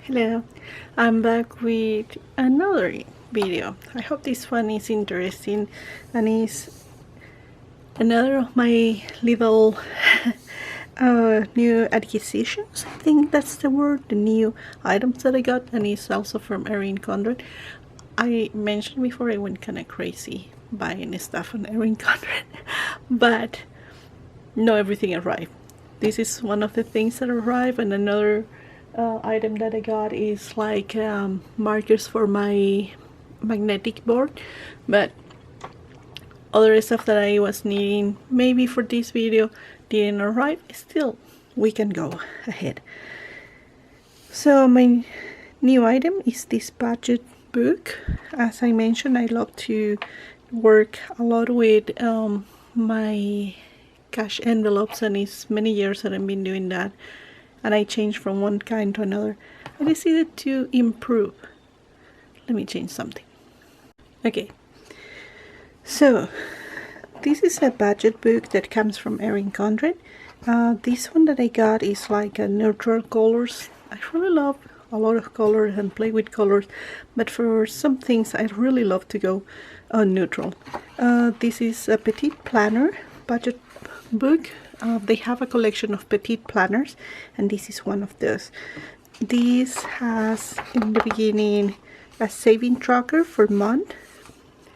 Hello, I'm back with another video. I hope this one is interesting and is another of my little new acquisitions. I think that's the word, the new items that I got, and it's also from Erin Condren. I mentioned before I went kind of crazy buying stuff on Erin Condren, but not everything arrived. This is one of the things that arrived, and another item that I got is like markers for my magnetic board, but other stuff that I was needing maybe for this video didn't arrive. Still, we can go ahead. So my new item is this budget book. As I mentioned, I love to work a lot with my cash envelopes, and it's many years that I've been doing that, and I changed from one kind to another. I decided to improve. Let me change something. Okay, so this is a budget book that comes from Erin Condren. This one that I got is like a neutral colors. I really love a lot of colors and play with colors, but for some things I really love to go neutral. This is a petite planner budget book. They have a collection of petite planners, and this is one of those. This has in the beginning a saving tracker for month,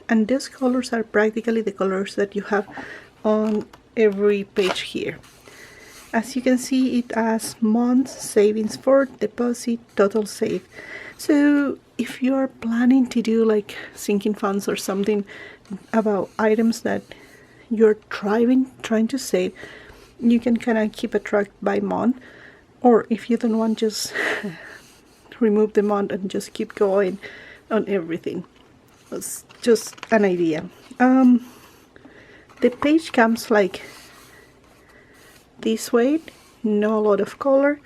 and these colors are practically the colors that you have on every page here. As you can see, it has month, savings for, deposit, total save. So if you are planning to do like sinking funds or something about items that you're trying to save, you can kind of keep a track by month, or if you don't want, just remove the month and just keep going on everything. It's just an idea. The page comes like this way, no lot of color.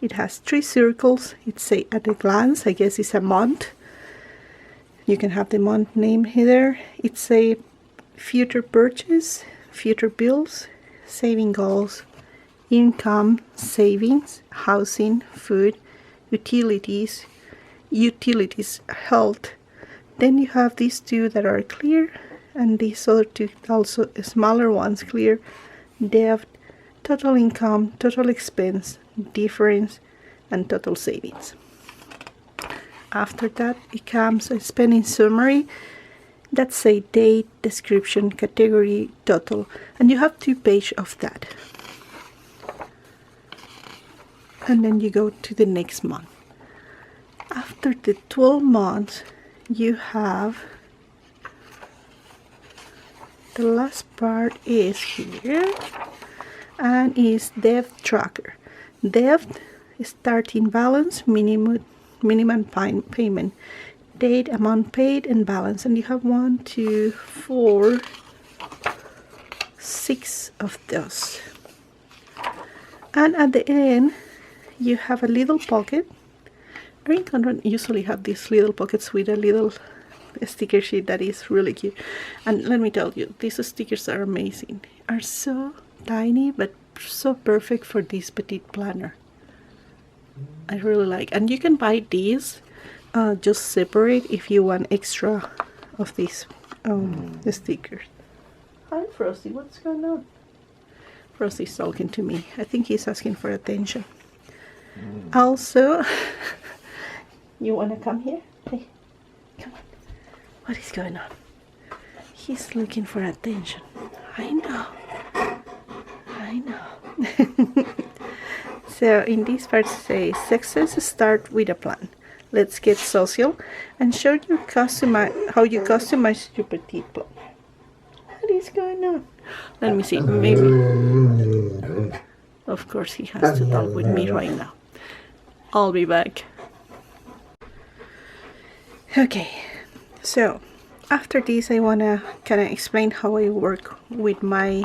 It has 3 circles. It's a at a glance, I guess it's a month. You can have the month name here. It's a future purchase, future bills, saving goals, income, savings, housing, food, utilities, health. Then you have these 2 that are clear, and these other 2 also smaller ones clear, debt, total income, total expense, difference, and total savings. After that, it comes a spending summary. That's a date, description, category, total, and you have 2 pages of that. And then you go to the next month. After the 12 months, you have the last part is here, and is debt tracker. Debt, starting balance, minimum payment, date, amount paid, and balance. And you have 1, 2, 4, 6 of those. And at the end, you have a little pocket. Erin Condren usually have these little pockets with a little sticker sheet that is really cute. And let me tell you, these stickers are amazing. Are so tiny but so perfect for this petite planner. I really like, and you can buy these just separate if you want extra of these stickers. Hi Frosty, what's going on? Frosty's talking to me. I think he's asking for attention. Also, you want to come here? Hey, come on. What is going on? He's looking for attention. I know. So in this part say, success start with a plan. Let's get social and show you how you customize your petite plan. What is going on? Let me see, maybe. Of course he has to talk with me right now. I'll be back. Okay, so after this I want to kind of explain how I work with my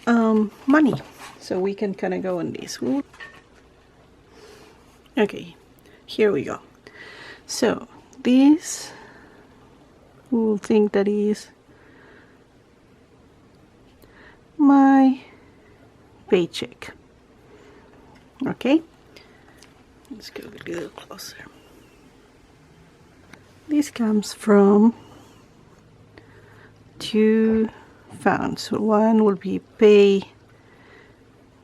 money, so we can kind of go on this. Okay, here we go. So this, we'll think that is my paycheck. Okay, Let's go a little closer. This comes from 2 funds. So one will be pay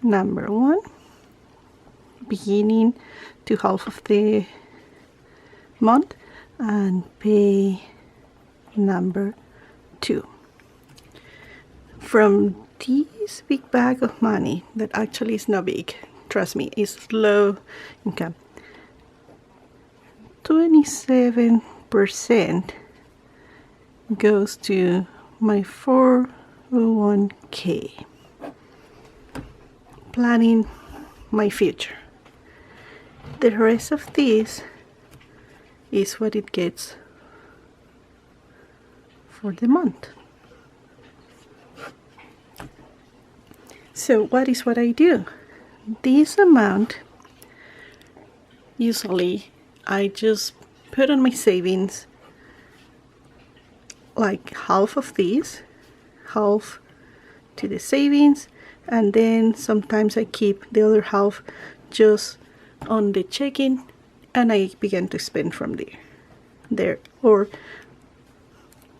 number 1, beginning to half of the month, and pay number 2. From this big bag of money, that actually is not big, trust me, it's low income, 27% goes to my 401k, planning my future. The rest of this is what it gets for the month. So what I do? This amount, usually I just put on my savings, like half of this, half to the savings, and then sometimes I keep the other half just on the checking, and I begin to spend from there. Or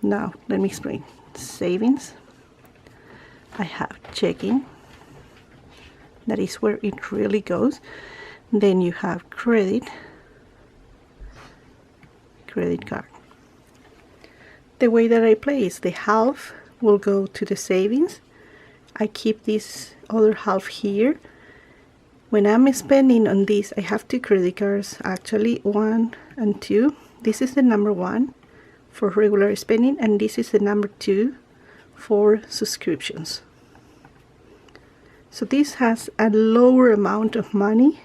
now let me explain. Savings, I have checking, that is where it really goes. Then you have credit card. The way that I play is the half will go to the savings. I keep this other half here. When I'm spending on this, I have 2 credit cards, actually 1 and 2. This is the number 1 for regular spending, and this is the number 2 for subscriptions. So this has a lower amount of money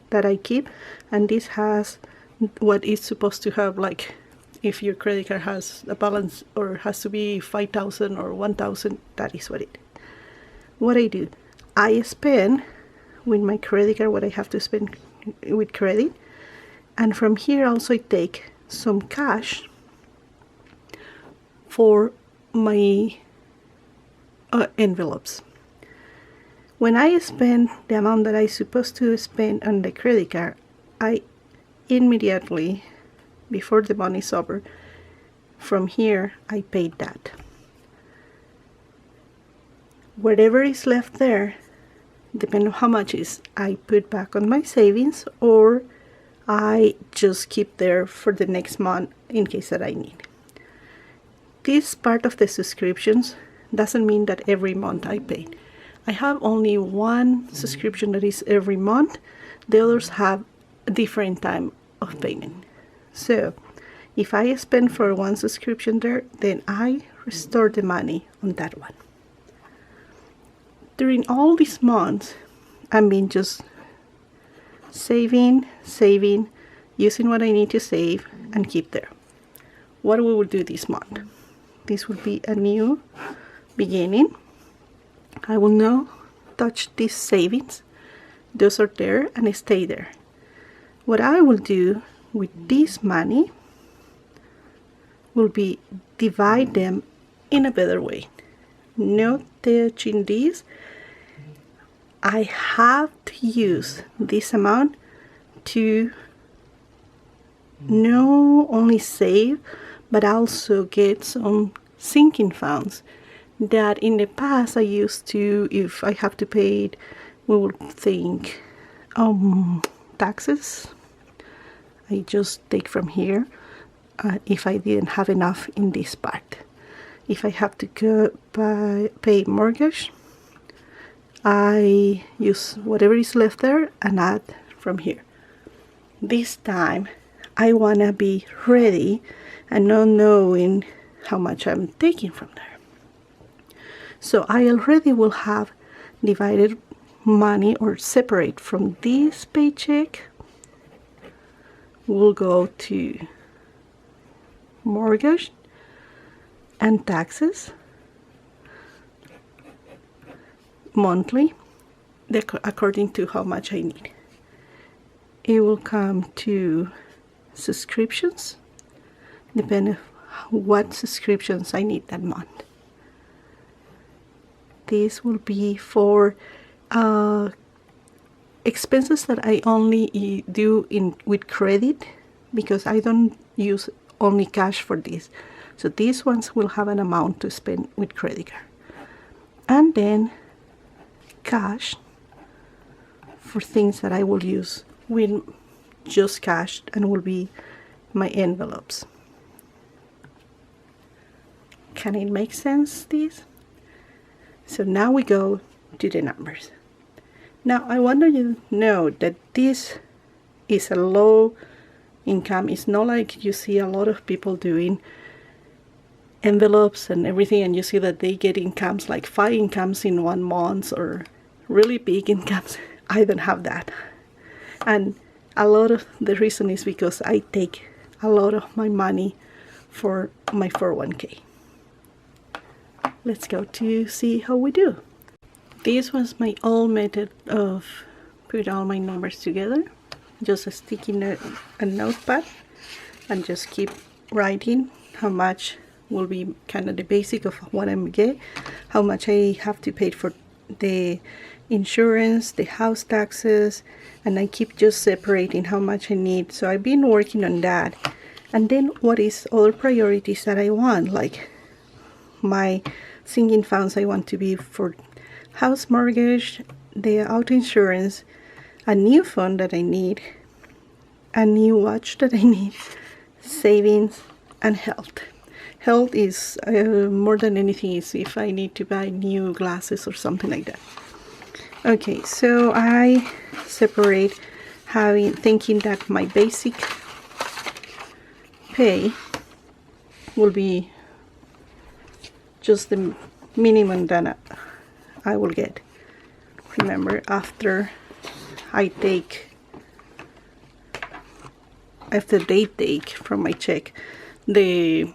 that I keep, and this has what is supposed to have, like if your credit card has a balance or has to be 5,000 or 1,000, that is what it is. What I do, I spend with my credit card what I have to spend with credit, and from here also I take some cash for my envelopes. When I spend the amount that I'm supposed to spend on the credit card, I immediately, before the money is over, from here I pay that. Whatever is left there, depending on how much is, I put back on my savings, or I just keep there for the next month in case that I need. This part of the subscriptions doesn't mean that every month I pay. I have only one subscription that is every month. The others have a different time of payment. So if I spend for one subscription there, then I restore the money on that one. During all these months, I've been just saving, using what I need to save and keep there. What we will do this month? This will be a new beginning. I will not touch these savings. Those are there and stay there. What I will do with this money will be divide them in a better way. Not touching this. I have to use this amount to not only save, but also get some sinking funds that in the past I used to, if I have to pay it, we will think taxes. I just take from here if I didn't have enough in this part. If I have to go pay mortgage, I use whatever is left there and add from here. This time I want to be ready and not knowing how much I'm taking from there. So I already will have divided money, or separate from this paycheck. We'll go to mortgage and taxes monthly, according to how much I need. It will come to subscriptions, depending on what subscriptions I need that month. This will be for expenses that I only do with credit, because I don't use only cash for this. So these ones will have an amount to spend with credit card. And then cash for things that I will use with just cash, and will be my envelopes. Can it make sense, this? So now we go to the numbers. Now I want you to know that this is a low income. It's not like you see a lot of people doing envelopes and everything, and you see that they get incomes like 5 incomes in 1 month, or really big incomes. I don't have that. And a lot of the reason is because I take a lot of my money for my 401k. Let's go to see how we do. This was my old method of put all my numbers together. Just sticking a notepad and just keep writing how much will be kind of the basic of what I'm get, how much I have to pay for the insurance, the house taxes, and I keep just separating how much I need. So I've been working on that. And then what is other priorities that I want, like my sinking funds I want to be for house mortgage, the auto insurance, a new phone that I need, a new watch that I need, savings, and health. Health is more than anything is if I need to buy new glasses or something like that. Okay, so I separate thinking that my basic pay will be just the minimum that I will get. Remember, after they take from my check the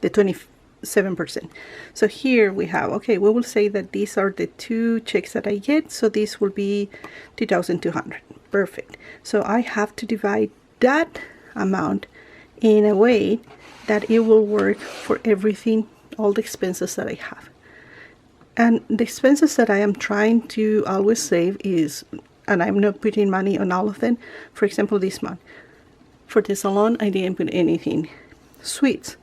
27%. So here we have, okay, we will say that these are the 2 checks that I get, so this will be 2,200. Perfect. So I have to divide that amount in a way that it will work for everything, all the expenses that I have. And the expenses that I am trying to always save is, and I'm not putting money on all of them. For example, this month, for the salon, I didn't put anything. Sweets,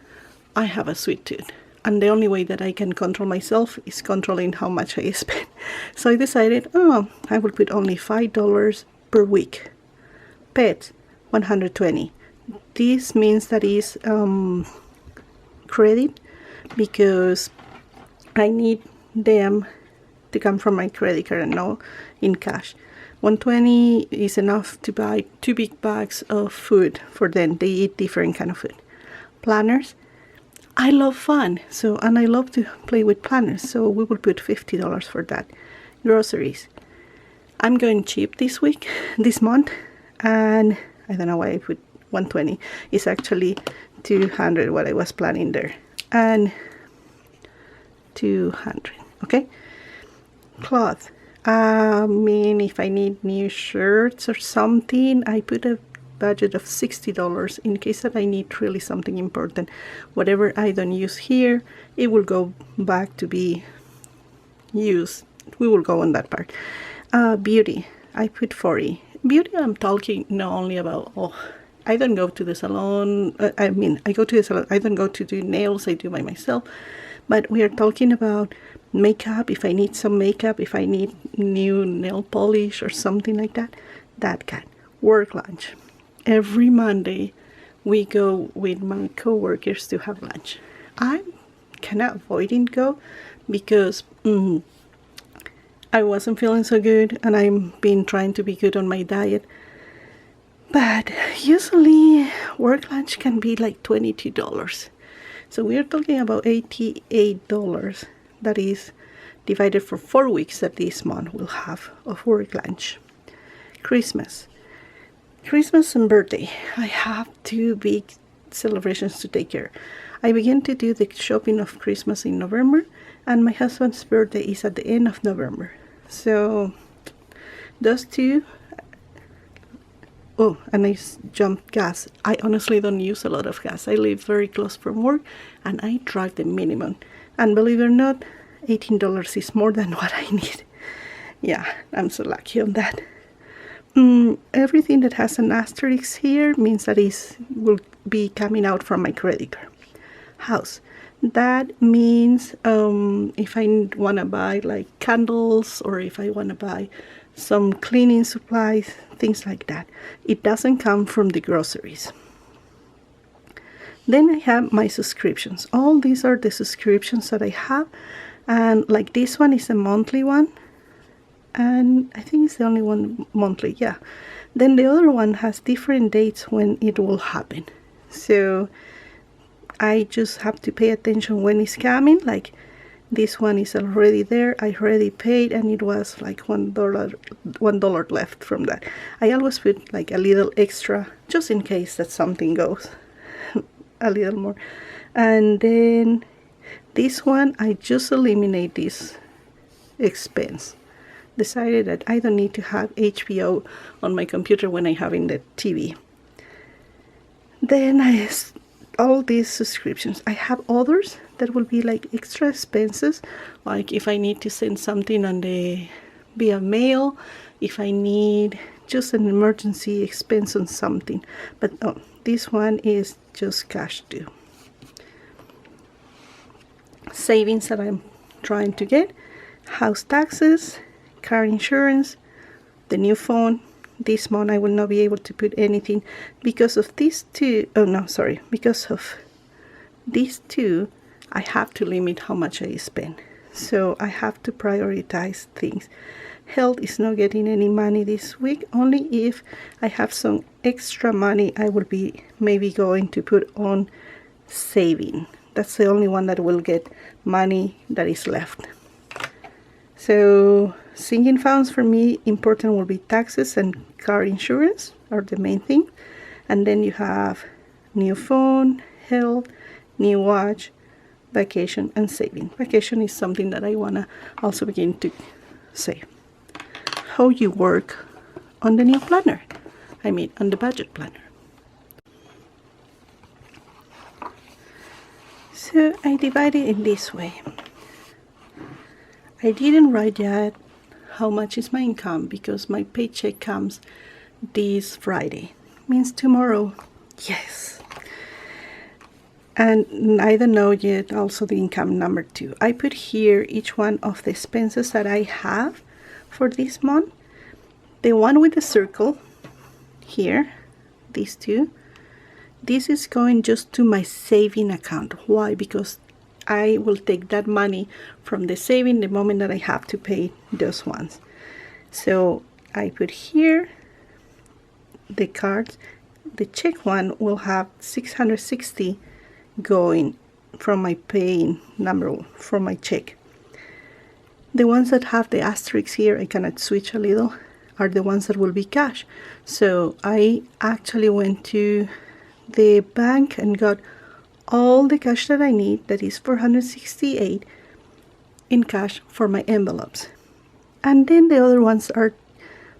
I have a sweet tooth, and the only way that I can control myself is controlling how much I spend. So I decided, I will put only $5 per week. Pets, $120. This means that is credit, because I need them to come from my credit card and not in cash. $120 is enough to buy 2 big bags of food for them. They eat different kind of food. Planners, I love fun, and I love to play with planners, so we will put $50 for that. Groceries, I'm going cheap this month, and I don't know why I put 120. It's actually 200 what I was planning there, and 200. Okay, cloth. If I need new shirts or something, I put a budget of $60 in case that I need really something important. Whatever I don't use here, it will go back to be used. We will go on that part. Beauty, I put 40. Beauty, I'm talking not only about, I don't go to the salon. I go to the salon. I don't go to do nails. I do by myself. But we are talking about makeup. If I need some makeup, if I need new nail polish or something like that, that kind. Work lunch. Every Monday, we go with my co-workers to have lunch. I'm kind of avoiding go because I wasn't feeling so good, and I've been trying to be good on my diet. But usually, work lunch can be like $22. So we are talking about $88. That is divided for 4 weeks that this month will have of work lunch. Christmas and birthday. I have 2 big celebrations to take care. I began to do the shopping of Christmas in November, and my husband's birthday is at the end of November. So those 2. Oh, and I jumped gas. I honestly don't use a lot of gas. I live very close from work, and I drive the minimum. And believe it or not, $18 is more than what I need. Yeah, I'm so lucky on that. Everything that has an asterisk here means that it will be coming out from my credit card. House. That means if I want to buy like candles, or if I want to buy some cleaning supplies, things like that. It doesn't come from the groceries. Then I have my subscriptions. All these are the subscriptions that I have. And like this one is a monthly one. And I think it's the only one monthly, yeah. Then the other one has different dates when it will happen. So I just have to pay attention when it's coming. Like this one is already there. I already paid, and it was like $1 left from that. I always put like a little extra just in case that something goes a little more. And then this one, I just eliminate this expense. Decided that I don't need to have HBO on my computer when I have in the TV. Then all these subscriptions. I have others that will be like extra expenses, like if I need to send something via mail, if I need just an emergency expense on something. But this one is just cash due. Savings that I'm trying to get, house taxes, car insurance, the new phone. This month I will not be able to put anything because of these two. Oh no, sorry. Because of these two, I have to limit how much I spend. So I have to prioritize things. Health is not getting any money this week. Only if I have some extra money, I will be maybe going to put on saving. That's the only one that will get money that is left. So sinking funds for me, important will be taxes and car insurance are the main thing. And then you have new phone, health, new watch, vacation, and saving. Vacation is something that I want to also begin to save. How you work on the new planner. I mean, on the budget planner. So I divide it in this way. I didn't write yet how much is my income because my paycheck comes this Friday. Means tomorrow. Yes. And I don't know yet also the income number 2. I put here each one of the expenses that I have for this month. The one with the circle here, these two. This is going just to my saving account. Why? Because I will take that money from the saving the moment that I have to pay those ones. So I put here the cards. The check one will have 660 going from my paying number from my check. The ones that have the asterisks here, I cannot switch a little, are the ones that will be cash. So I actually went to the bank and got all the cash that I need, that is 468 in cash for my envelopes. And then the other ones are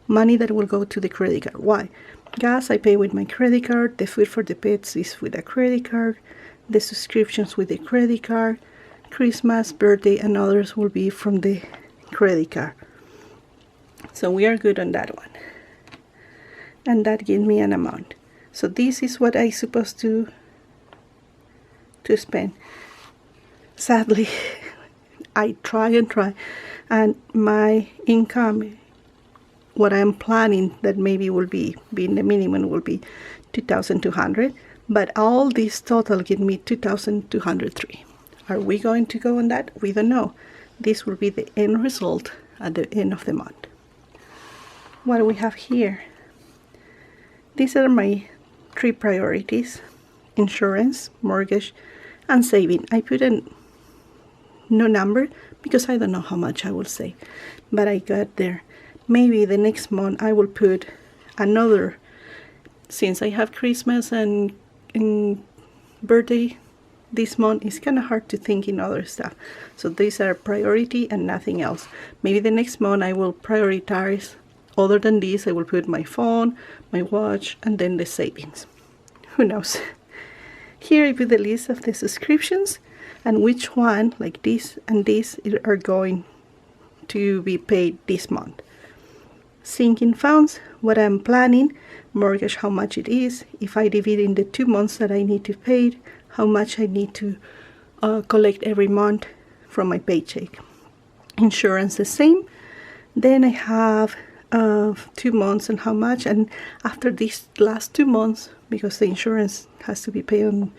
money that will go to the credit card. Why? Gas I pay with my credit card, the food for the pets is with a credit card, the subscriptions with the credit card, Christmas, birthday, and others will be from the credit card. So we are good on that one. And that gives me an amount. So this is what I supposed to spend. Sadly, I try and try, and my income, what I'm planning that maybe will be being the minimum will be 2,200, but all this total give me 2,203. Are we going to go on that? We don't know. This will be the end result at the end of the month. What do we have here? These are my 3 priorities: insurance, mortgage, and saving. I put in no number because I don't know how much I will save, but I got there. Maybe the next month I will put another, since I have Christmas and birthday this month, it's kind of hard to think in other stuff. So these are priority and nothing else. Maybe the next month I will prioritize, other than this, I will put my phone, my watch, and then the savings. Who knows? Here I put the list of the subscriptions and which one, like this and this, are going to be paid this month. Sinking funds, what I'm planning, mortgage, how much it is. If I divide in the 2 months that I need to pay, how much I need to collect every month from my paycheck. Insurance the same. Then I have 2 months and how much, and after these last 2 months, because the insurance has to be paid on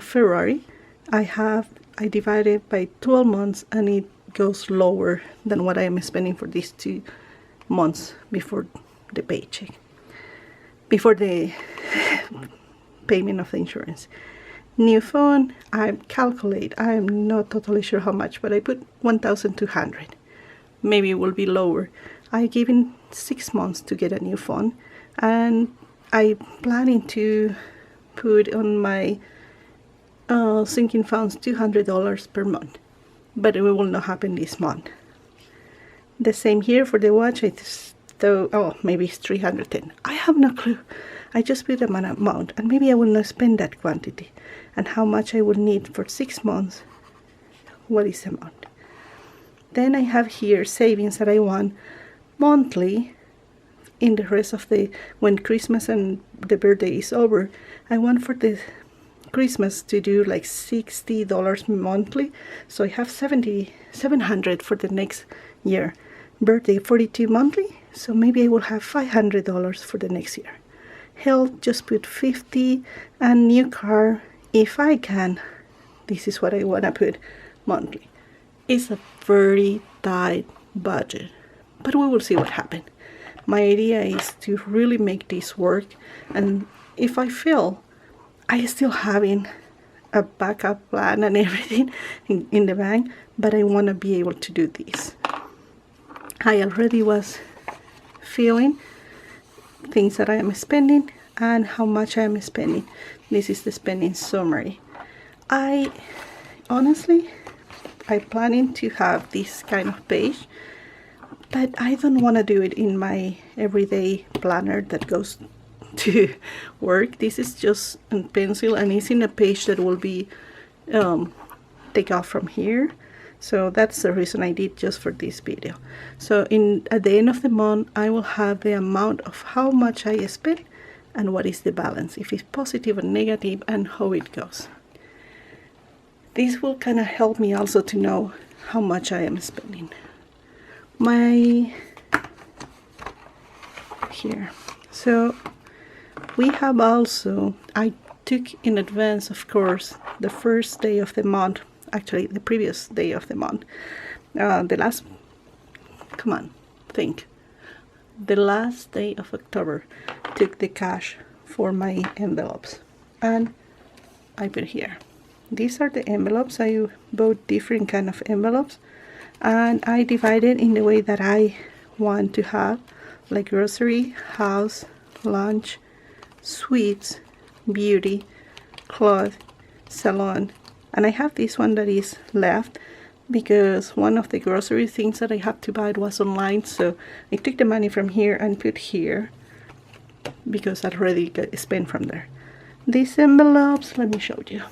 February, I divide it by 12 months and it goes lower than what I am spending for these 2 months before the paycheck, before the payment of the insurance. New phone, I calculate, I am not totally sure how much, but I put 1,200. Maybe it will be lower. I given 6 months to get a new phone, and I planning to put on my sinking funds $200 per month, but it will not happen this month. The same here for the watch. Maybe it's 310. I have no clue. I just put an amount, and maybe I will not spend that quantity. And how much I will need for 6 months, what is the amount? Then I have here savings that I want monthly in the rest of when Christmas and the birthday is over. I want for the Christmas to do like $60 monthly, so I have $700 for the next year. Birthday $42 monthly, so maybe I will have $500 for the next year. Health, just put $50, and new car, if I can, this is what I want to put monthly. It's a very tight budget, but we will see what happens. My idea is to really make this work, and if I fail, I still having a backup plan and everything in the bank, but I want to be able to do this. I already was feeling things that I am spending and how much I am spending. This is the spending summary. I planning to have this kind of page, but I don't want to do it in my everyday planner that goes to work. This is just a pencil, and it's in a page that will be take off from here. So that's the reason I did just for this video. So at the end of the month, I will have the amount of how much I spent and what is the balance, if it's positive or negative, and how it goes. This will kind of help me also to know how much I am spending. Here. So we have also, I took in advance, of course, the first day of the month, actually the previous day of the month, the last day of October, took the cash for my envelopes, and I put here. These are the envelopes. I bought different kind of envelopes, and I divided in the way that I want to have, like grocery, house, lunch, sweets, beauty, cloth, salon, and I have this one that is left because one of the grocery things that I have to buy was online, so I took the money from here and put here because I already got spent from there. These envelopes, let me show you.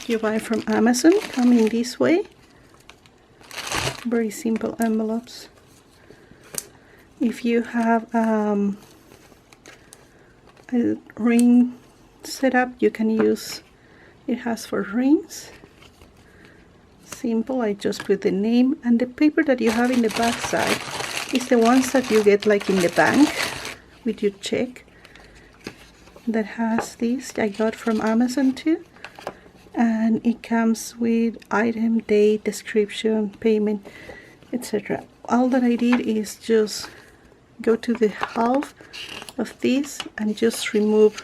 You buy from Amazon, come in this way. Very simple envelopes. If you have a ring setup, you can use it. Has for rings. Simple. I just put the name, and the paper that you have in the back side is the ones that you get like in the bank with your check. That has this. I got from Amazon too, and it comes with item, date, description, payment, etc. All that I did is just go to the half of this and just remove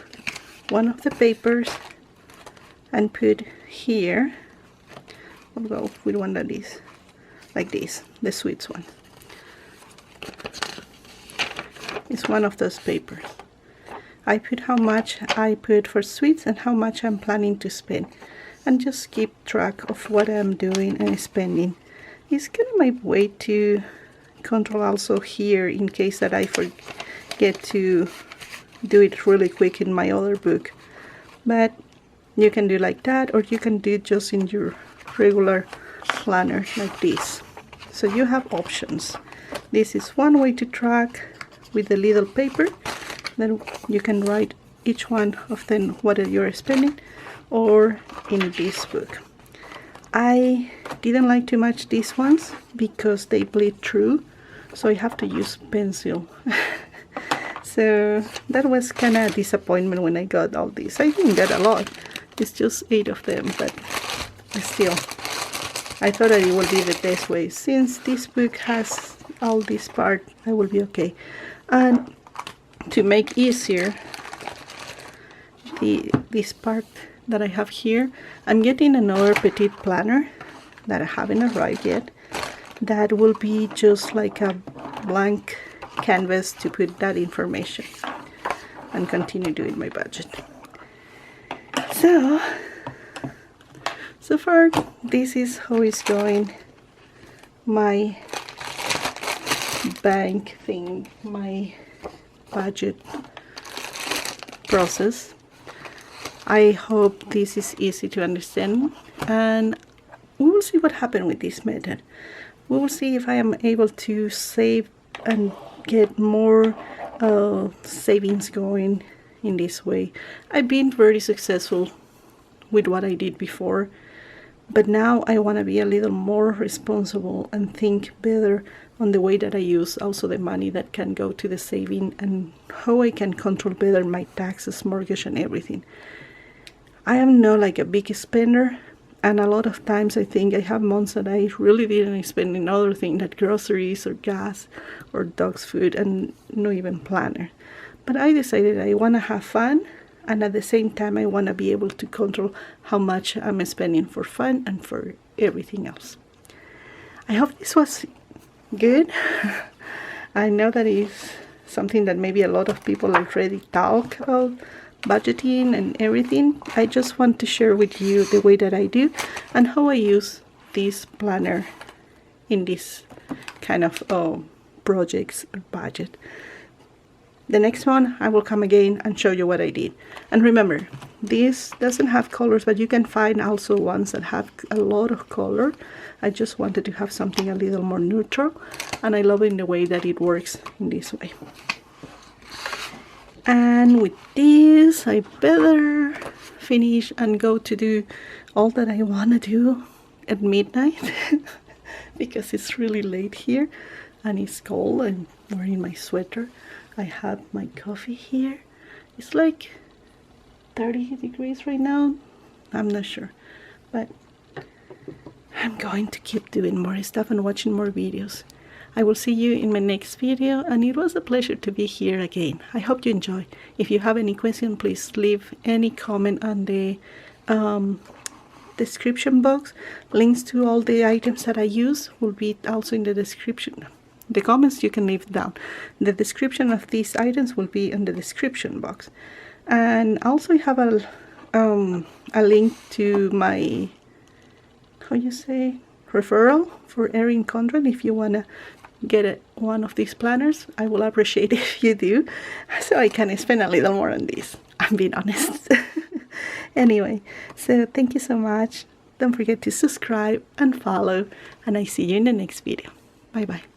one of the papers and put here. I'll go with one that is like this, the sweets one. It's one of those papers. I put how much I put for sweets and how much I'm planning to spend, and just keep track of what I'm doing and spending. It's kind of my way to control also here in case that I forget to do it really quick in my other book. But You can do like that, or you can do it just in your regular planner like this. So you have options. This is one way to track with the little paper. Then you can write each one of them what you're spending, or in this book. I didn't like too much these ones because they bleed through, so I have to use pencil. So that was kind of a disappointment when I got all these. I didn't get a lot. It's just 8 of them, but still, I thought that it would be the best way. Since this book has all this part, I will be okay. And to make easier this part that I have here, I'm getting another petite planner that I haven't arrived yet. That will be just like a blank canvas to put that information and continue doing my budget. So far, this is how it's going. My bank thing, my budget process. I hope this is easy to understand, and we will see what happens with this method. We will see if I am able to save and get more savings going in this way. I've been very successful with what I did before, but now I want to be a little more responsible and think better on the way that I use also the money that can go to the saving, and how I can control better my taxes, mortgage, and everything. I am not like a big spender, and a lot of times I think I have months that I really didn't spend in other things like groceries or gas or dog's food, and not even planner. But I decided I want to have fun, and at the same time I want to be able to control how much I'm spending for fun and for everything else. I hope this was good. I know that is something that maybe a lot of people already talk about, budgeting and everything. I just want to share with you the way that I do and how I use this planner in this kind of projects or budget. The next one I will come again and show you what I did. And remember, this doesn't have colors, but you can find also ones that have a lot of color. I just wanted to have something a little more neutral, and I love it in the way that it works in this way. And with this, I better finish and go to do all that I want to do at midnight because it's really late here and it's cold. I'm wearing my sweater. I have my coffee here. It's like 30 degrees right now. I'm not sure, but I'm going to keep doing more stuff and watching more videos. I will see you in my next video, and it was a pleasure to be here again. I hope you enjoy. If you have any question, please leave any comment on the description box. Links to all the items that I use will be also in the description. The comments you can leave down. The description of these items will be in the description box. And also I have a link to my, how you say, referral for Erin Condren. If you want to get one of these planners, I will appreciate it if you do, so I can spend a little more on this. I'm being honest. Anyway, so thank you so much. Don't forget to subscribe and follow, and I see you in the next video. Bye bye.